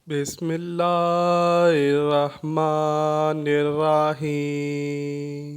بسم اللہ الرحمن الرحیم۔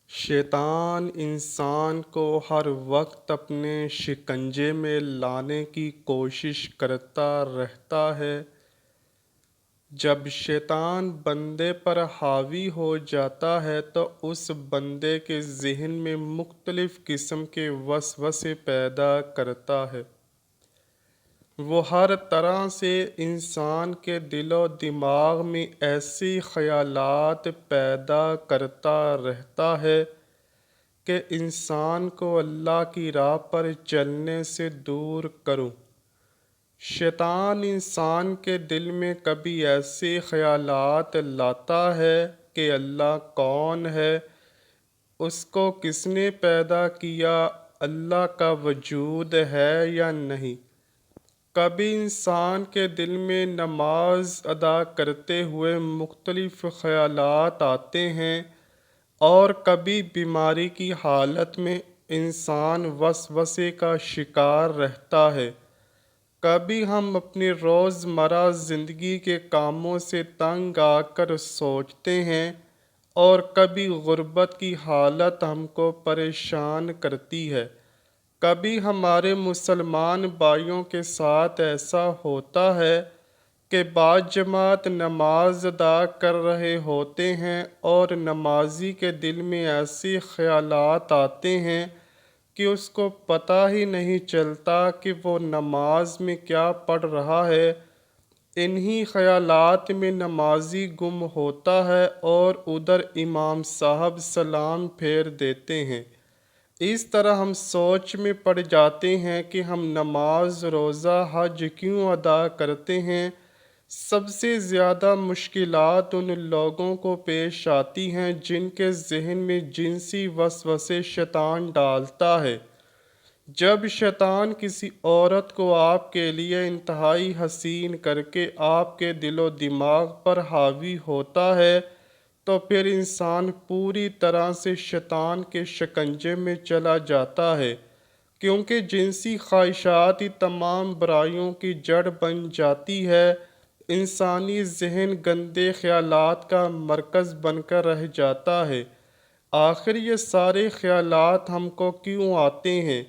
شیطان انسان کو ہر وقت اپنے شکنجے میں لانے کی کوشش کرتا رہتا ہے۔ جب شیطان بندے پر حاوی ہو جاتا ہے تو اس بندے کے ذہن میں مختلف قسم کے وسوسے پیدا کرتا ہے۔ وہ ہر طرح سے انسان کے دل و دماغ میں ایسی خیالات پیدا کرتا رہتا ہے کہ انسان کو اللہ کی راہ پر چلنے سے دور کروں۔ شیطان انسان کے دل میں کبھی ایسے خیالات لاتا ہے کہ اللہ کون ہے، اس کو کس نے پیدا کیا، اللہ کا وجود ہے یا نہیں۔ کبھی انسان کے دل میں نماز ادا کرتے ہوئے مختلف خیالات آتے ہیں، اور کبھی بیماری کی حالت میں انسان وسوسے کا شکار رہتا ہے۔ کبھی ہم اپنی روزمرہ زندگی کے کاموں سے تنگ آ کر سوچتے ہیں، اور کبھی غربت کی حالت ہم کو پریشان کرتی ہے۔ کبھی ہمارے مسلمان بھائیوں کے ساتھ ایسا ہوتا ہے کہ بعض جماعت نماز ادا کر رہے ہوتے ہیں اور نمازی کے دل میں ایسے خیالات آتے ہیں کہ اس کو پتہ ہی نہیں چلتا کہ وہ نماز میں کیا پڑھ رہا ہے۔ انہی خیالات میں نمازی گم ہوتا ہے اور ادھر امام صاحب سلام پھیر دیتے ہیں۔ اس طرح ہم سوچ میں پڑ جاتے ہیں کہ ہم نماز، روزہ، حج کیوں ادا کرتے ہیں۔ سب سے زیادہ مشکلات ان لوگوں کو پیش آتی ہیں جن کے ذہن میں جنسی وسوسے شیطان ڈالتا ہے۔ جب شیطان کسی عورت کو آپ کے لیے انتہائی حسین کر کے آپ کے دل و دماغ پر حاوی ہوتا ہے تو پھر انسان پوری طرح سے شیطان کے شکنجے میں چلا جاتا ہے، کیونکہ جنسی خواہشات ہی تمام برائیوں کی جڑ بن جاتی ہے۔ انسانی ذہن گندے خیالات کا مرکز بن کر رہ جاتا ہے۔ آخر یہ سارے خیالات ہم کو کیوں آتے ہیں؟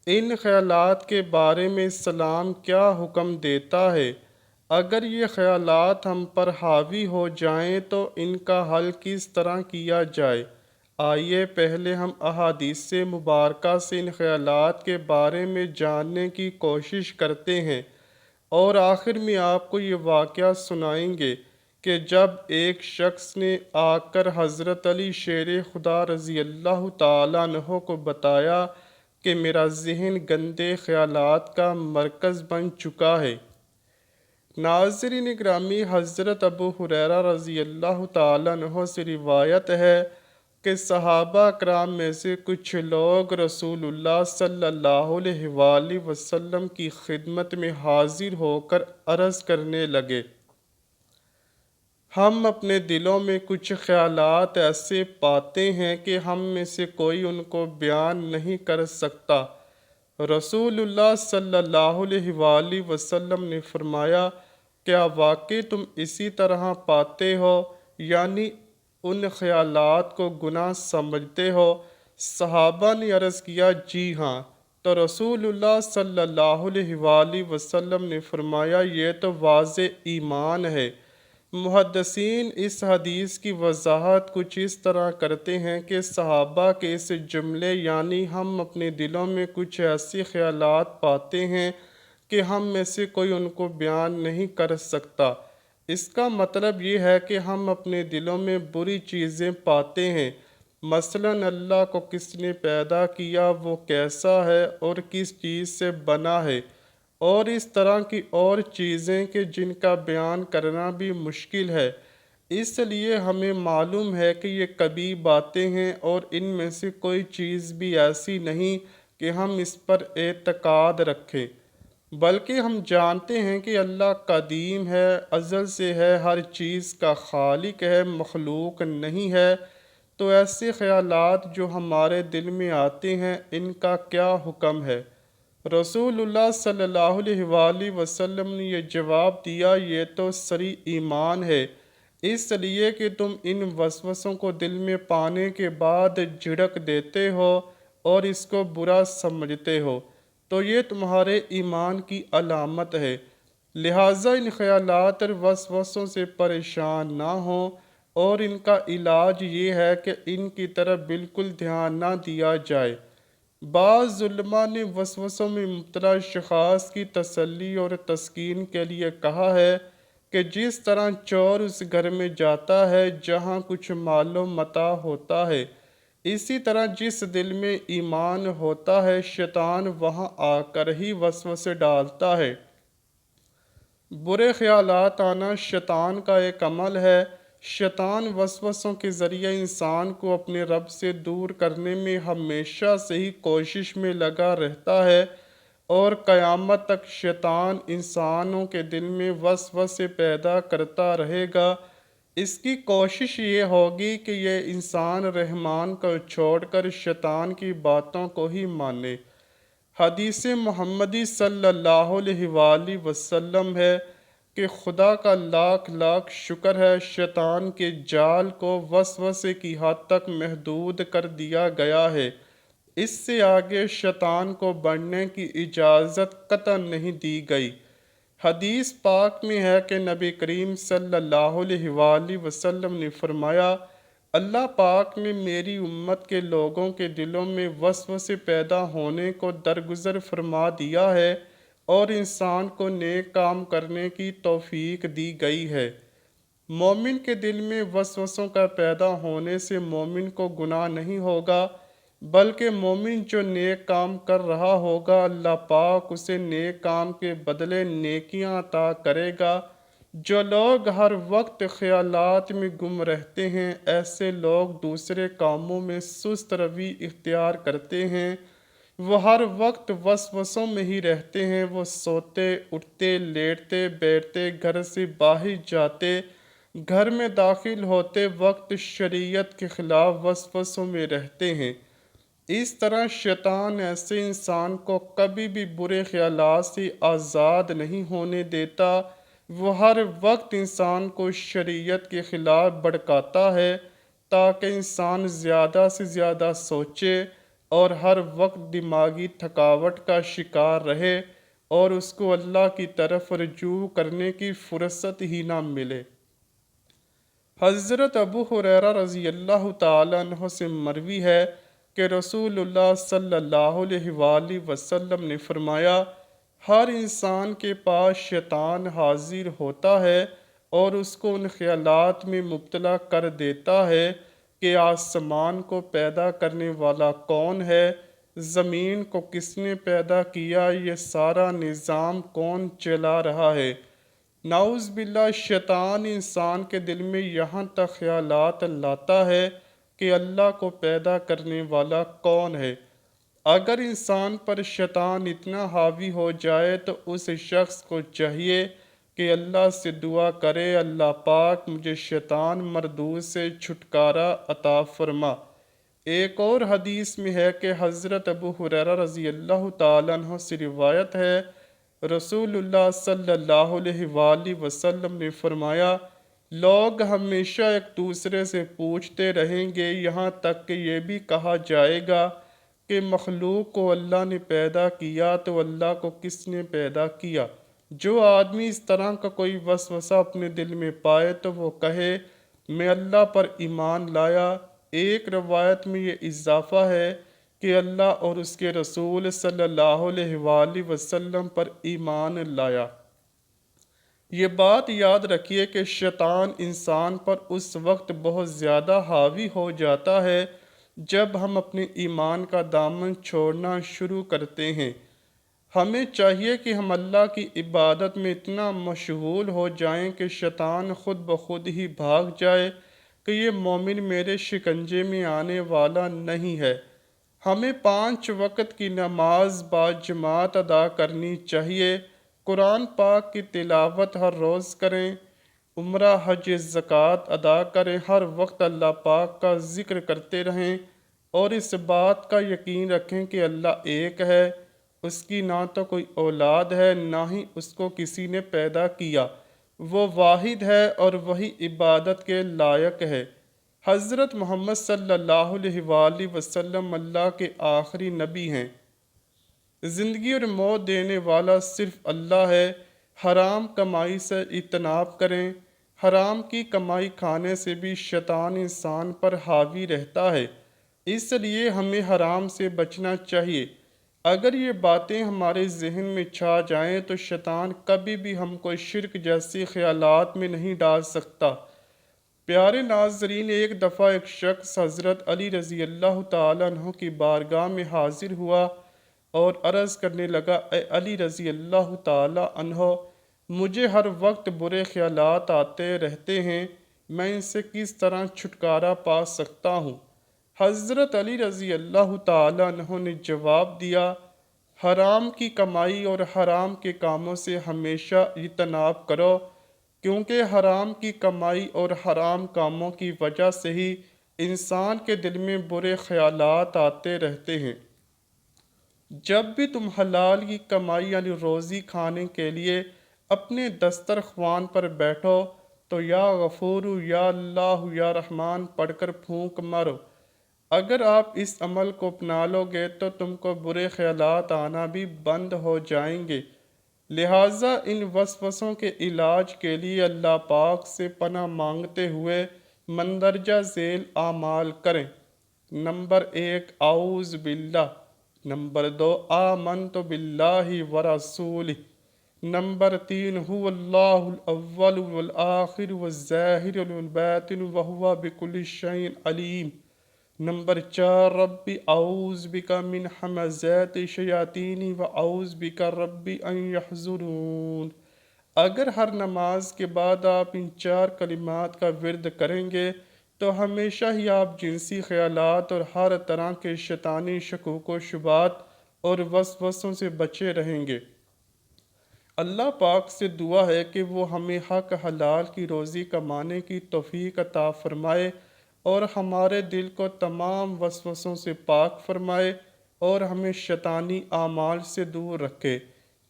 ان خیالات کے بارے میں اسلام کیا حکم دیتا ہے؟ اگر یہ خیالات ہم پر حاوی ہو جائیں تو ان کا حل کس طرح کیا جائے؟ آئیے پہلے ہم احادیث مبارکہ سے ان خیالات کے بارے میں جاننے کی کوشش کرتے ہیں، اور آخر میں آپ کو یہ واقعہ سنائیں گے کہ جب ایک شخص نے آ کر حضرت علی شیر خدا رضی اللہ تعالیٰ عنہ کو بتایا کہ میرا ذہن گندے خیالات کا مرکز بن چکا ہے۔ ناظرین گرامی، حضرت ابو ہریرہ رضی اللہ تعالیٰ عنہ سے روایت ہے کہ صحابہ کرام میں سے کچھ لوگ رسول اللہ صلی اللہ علیہ وآلہ وسلم کی خدمت میں حاضر ہو کر عرض کرنے لگے، ہم اپنے دلوں میں کچھ خیالات ایسے پاتے ہیں کہ ہم میں سے کوئی ان کو بیان نہیں کر سکتا۔ رسول اللہ صلی اللہ علیہ وآلہ وسلم نے فرمایا، کیا واقعی تم اسی طرح پاتے ہو، یعنی ان خیالات کو گناہ سمجھتے ہو؟ صحابہ نے عرض کیا، جی ہاں۔ تو رسول اللہ صلی اللہ علیہ وآلہ وسلم نے فرمایا، یہ تو واضح ایمان ہے۔ محدثین اس حدیث کی وضاحت کچھ اس طرح کرتے ہیں کہ صحابہ کے اس جملے یعنی ہم اپنے دلوں میں کچھ ایسے خیالات پاتے ہیں کہ ہم میں سے کوئی ان کو بیان نہیں کر سکتا، اس کا مطلب یہ ہے کہ ہم اپنے دلوں میں بری چیزیں پاتے ہیں، مثلاً اللہ کو کس نے پیدا کیا، وہ کیسا ہے اور کس چیز سے بنا ہے، اور اس طرح کی اور چیزیں کہ جن کا بیان کرنا بھی مشکل ہے۔ اس لیے ہمیں معلوم ہے کہ یہ کبھی باتیں ہیں، اور ان میں سے کوئی چیز بھی ایسی نہیں کہ ہم اس پر اعتقاد رکھیں، بلکہ ہم جانتے ہیں کہ اللہ قدیم ہے، ازل سے ہے، ہر چیز کا خالق ہے، مخلوق نہیں ہے۔ تو ایسے خیالات جو ہمارے دل میں آتے ہیں، ان کا کیا حکم ہے؟ رسول اللہ صلی اللہ علیہ وآلہ وسلم نے یہ جواب دیا، یہ تو صریح ایمان ہے، اس لیے کہ تم ان وسوسوں کو دل میں پانے کے بعد جھڑک دیتے ہو اور اس کو برا سمجھتے ہو، تو یہ تمہارے ایمان کی علامت ہے۔ لہٰذا ان خیالات اور وسوسوں سے پریشان نہ ہوں، اور ان کا علاج یہ ہے کہ ان کی طرف بالکل دھیان نہ دیا جائے۔ بعض علماء نے وسوسوں میں مبتلا اشخاص کی تسلی اور تسکین کے لیے کہا ہے کہ جس طرح چور اس گھر میں جاتا ہے جہاں کچھ مال و متاع ہوتا ہے، اسی طرح جس دل میں ایمان ہوتا ہے شیطان وہاں آ کر ہی وسوسے ڈالتا ہے۔ برے خیالات آنا شیطان کا ایک عمل ہے۔ شیطان وسوسوں کے ذریعے انسان کو اپنے رب سے دور کرنے میں ہمیشہ سے ہی کوشش میں لگا رہتا ہے، اور قیامت تک شیطان انسانوں کے دل میں وسوسے پیدا کرتا رہے گا۔ اس کی کوشش یہ ہوگی کہ یہ انسان رحمان کو چھوڑ کر شیطان کی باتوں کو ہی مانے۔ حدیث محمدی صلی اللہ علیہ وآلہ وسلم ہے کہ خدا کا لاکھ لاکھ شکر ہے، شیطان کے جال کو وسوسے کی حد تک محدود کر دیا گیا ہے۔ اس سے آگے شیطان کو بڑھنے کی اجازت قطعاً نہیں دی گئی۔ حدیث پاک میں ہے کہ نبی کریم صلی اللہ علیہ وآلہ وسلم نے فرمایا، اللہ پاک نے میری امت کے لوگوں کے دلوں میں وسوسے پیدا ہونے کو درگزر فرما دیا ہے، اور انسان کو نیک کام کرنے کی توفیق دی گئی ہے۔ مومن کے دل میں وسوسوں کا پیدا ہونے سے مومن کو گناہ نہیں ہوگا، بلکہ مومن جو نیک کام کر رہا ہوگا اللہ پاک اسے نیک کام کے بدلے نیکیاں عطا کرے گا۔ جو لوگ ہر وقت خیالات میں گم رہتے ہیں، ایسے لوگ دوسرے کاموں میں سست روی اختیار کرتے ہیں، وہ ہر وقت وسوسوں میں ہی رہتے ہیں، وہ سوتے اٹھتے لیٹتے بیٹھتے گھر سے باہر جاتے گھر میں داخل ہوتے وقت شریعت کے خلاف وسوسوں میں رہتے ہیں۔ اس طرح شیطان ایسے انسان کو کبھی بھی برے خیالات سے آزاد نہیں ہونے دیتا، وہ ہر وقت انسان کو شریعت کے خلاف بھڑکاتا ہے تاکہ انسان زیادہ سے زیادہ سوچے اور ہر وقت دماغی تھکاوٹ کا شکار رہے اور اس کو اللہ کی طرف رجوع کرنے کی فرصت ہی نہ ملے۔ حضرت ابو ہریرہ رضی اللہ تعالیٰ عنہ سے مروی ہے کہ رسول اللہ صلی اللہ علیہ وآلہ وسلم نے فرمایا، ہر انسان کے پاس شیطان حاضر ہوتا ہے اور اس کو ان خیالات میں مبتلا کر دیتا ہے کہ آسمان کو پیدا کرنے والا کون ہے، زمین کو کس نے پیدا کیا، یہ سارا نظام کون چلا رہا ہے۔ نعوذ باللہ، شیطان انسان کے دل میں یہاں تک خیالات لاتا ہے کہ اللہ کو پیدا کرنے والا کون ہے۔ اگر انسان پر شیطان اتنا حاوی ہو جائے تو اس شخص کو چاہیے کہ اللہ سے دعا کرے، اللہ پاک مجھے شیطان مردود سے چھٹکارا عطا فرما۔ ایک اور حدیث میں ہے کہ حضرت ابو ہریرہ رضی اللہ تعالیٰ عنہ سے روایت ہے، رسول اللہ صلی اللہ علیہ وآلہ وسلم نے فرمایا، لوگ ہمیشہ ایک دوسرے سے پوچھتے رہیں گے یہاں تک کہ یہ بھی کہا جائے گا کہ مخلوق کو اللہ نے پیدا کیا تو اللہ کو کس نے پیدا کیا۔ جو آدمی اس طرح کا کوئی وسوسہ اپنے دل میں پائے تو وہ کہے میں اللہ پر ایمان لایا۔ ایک روایت میں یہ اضافہ ہے کہ اللہ اور اس کے رسول صلی اللہ علیہ وآلہ وسلم پر ایمان لایا۔ یہ بات یاد رکھیے کہ شیطان انسان پر اس وقت بہت زیادہ حاوی ہو جاتا ہے جب ہم اپنے ایمان کا دامن چھوڑنا شروع کرتے ہیں۔ ہمیں چاہیے کہ ہم اللہ کی عبادت میں اتنا مشغول ہو جائیں کہ شیطان خود بخود ہی بھاگ جائے کہ یہ مومن میرے شکنجے میں آنے والا نہیں ہے۔ ہمیں 5 وقت کی نماز باجماعت ادا کرنی چاہیے، قرآن پاک کی تلاوت ہر روز کریں، عمرہ حج زکوٰۃ ادا کریں، ہر وقت اللہ پاک کا ذکر کرتے رہیں، اور اس بات کا یقین رکھیں کہ اللہ ایک ہے، اس کی نہ تو کوئی اولاد ہے نہ ہی اس کو کسی نے پیدا کیا، وہ واحد ہے اور وہی عبادت کے لائق ہے۔ حضرت محمد صلی اللہ علیہ وآلہ وسلم اللہ کے آخری نبی ہیں۔ زندگی اور موت دینے والا صرف اللہ ہے۔ حرام کمائی سے اجتناب کریں۔ حرام کی کمائی کھانے سے بھی شیطان انسان پر حاوی رہتا ہے، اس لیے ہمیں حرام سے بچنا چاہیے۔ اگر یہ باتیں ہمارے ذہن میں چھا جائیں تو شیطان کبھی بھی ہم کو شرک جیسی خیالات میں نہیں ڈال سکتا۔ پیارے ناظرین، ایک دفعہ ایک شخص حضرت علی رضی اللہ تعالیٰ عنہ کی بارگاہ میں حاضر ہوا اور عرض کرنے لگا، اے علی رضی اللہ تعالیٰ عنہ، مجھے ہر وقت برے خیالات آتے رہتے ہیں، میں ان سے کس طرح چھٹکارا پا سکتا ہوں؟ حضرت علی رضی اللہ تعالیٰ عنہ نے جواب دیا، حرام کی کمائی اور حرام کے کاموں سے ہمیشہ اجتناب کرو، کیونکہ حرام کی کمائی اور حرام کاموں کی وجہ سے ہی انسان کے دل میں برے خیالات آتے رہتے ہیں۔ جب بھی تم حلال کی کمائی یعنی روزی کھانے کے لیے اپنے دسترخوان پر بیٹھو تو یا غفور یا اللہ یا رحمان پڑھ کر پھونک مارو۔ اگر آپ اس عمل کو اپنا لو گے تو تم کو برے خیالات آنا بھی بند ہو جائیں گے۔ لہٰذا ان وسوسوں کے علاج کے لیے اللہ پاک سے پناہ مانگتے ہوئے مندرجہ ذیل اعمال کریں۔ نمبر 1، اعوذ باللہ۔ نمبر 2، آمنت باللہ ورسولہ۔ نمبر 3، هو اللہ الاول والآخر والظاہر والباطن وہو بکل شیء علیم۔ نمبر 4، رب اعوذ بک من ہمزات الشیاطین واعوذ بک رب ان یحضرون۔ اگر ہر نماز کے بعد آپ ان 4 کلمات کا ورد کریں گے تو ہمیشہ ہی آپ جنسی خیالات اور ہر طرح کے شیطانی شکوک و شبہات اور وسوسوں سے بچے رہیں گے۔ اللہ پاک سے دعا ہے کہ وہ ہمیں حق حلال کی روزی کمانے کی توفیق عطا فرمائے اور ہمارے دل کو تمام وسوسوں سے پاک فرمائے اور ہمیں شیطانی اعمال سے دور رکھے۔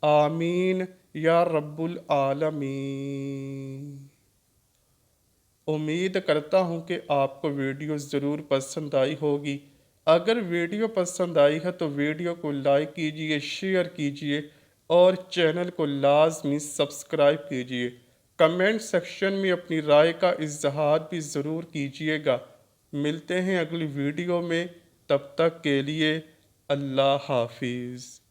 آمین یا رب العالمین۔ امید کرتا ہوں کہ آپ کو ویڈیو ضرور پسند آئی ہوگی۔ اگر ویڈیو پسند آئی ہے تو ویڈیو کو لائک کیجئے، شیئر کیجئے اور چینل کو لازمی سبسکرائب کیجئے۔ کمنٹ سیکشن میں اپنی رائے کا اظہار بھی ضرور کیجئے گا۔ ملتے ہیں اگلی ویڈیو میں، تب تک کے لیے اللہ حافظ۔